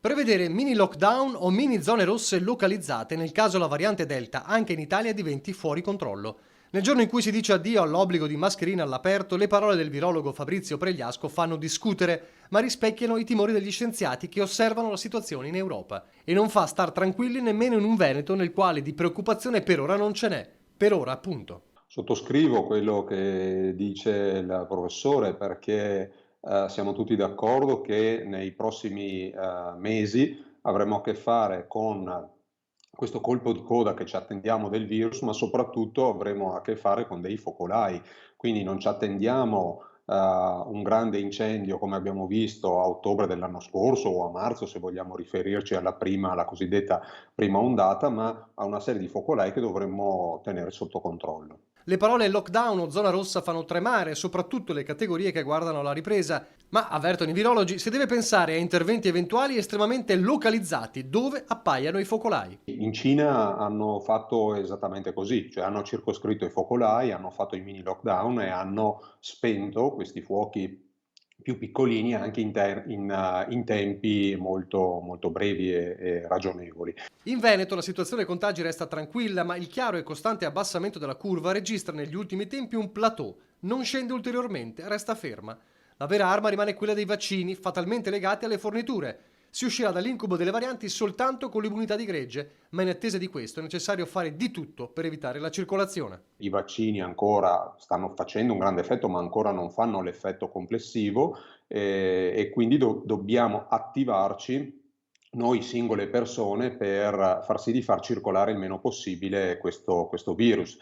Prevedere mini lockdown o mini zone rosse localizzate nel caso la variante Delta anche in Italia diventi fuori controllo. Nel giorno in cui si dice addio all'obbligo di mascherina all'aperto, le parole del virologo Fabrizio Pregliasco fanno discutere, ma rispecchiano i timori degli scienziati che osservano la situazione in Europa. E non fa star tranquilli nemmeno in un Veneto nel quale di preoccupazione per ora non ce n'è. Per ora, appunto. Sottoscrivo quello che dice il professore perché siamo tutti d'accordo che nei prossimi mesi avremo a che fare con questo colpo di coda che ci attendiamo del virus, ma soprattutto avremo a che fare con dei focolai. Quindi non ci attendiamo un grande incendio come abbiamo visto a ottobre dell'anno scorso o a marzo, se vogliamo riferirci alla cosiddetta prima ondata, ma a una serie di focolai che dovremmo tenere sotto controllo. Le parole lockdown o zona rossa fanno tremare soprattutto le categorie che guardano alla ripresa, ma avvertono i virologi si deve pensare a interventi eventuali estremamente localizzati dove appaiano i focolai. In Cina hanno fatto esattamente così, cioè hanno circoscritto i focolai, hanno fatto i mini lockdown e hanno spento questi fuochi più piccolini anche in tempi molto, molto brevi e ragionevoli. In Veneto la situazione contagi resta tranquilla, ma il chiaro e costante abbassamento della curva registra negli ultimi tempi un plateau, non scende ulteriormente, resta ferma. La vera arma rimane quella dei vaccini, fatalmente legati alle forniture. Si uscirà dall'incubo delle varianti soltanto con l'immunità di gregge, ma in attesa di questo è necessario fare di tutto per evitare la circolazione. I vaccini ancora stanno facendo un grande effetto, ma ancora non fanno l'effetto complessivo e quindi dobbiamo attivarci noi singole persone per far sì di far circolare il meno possibile questo virus.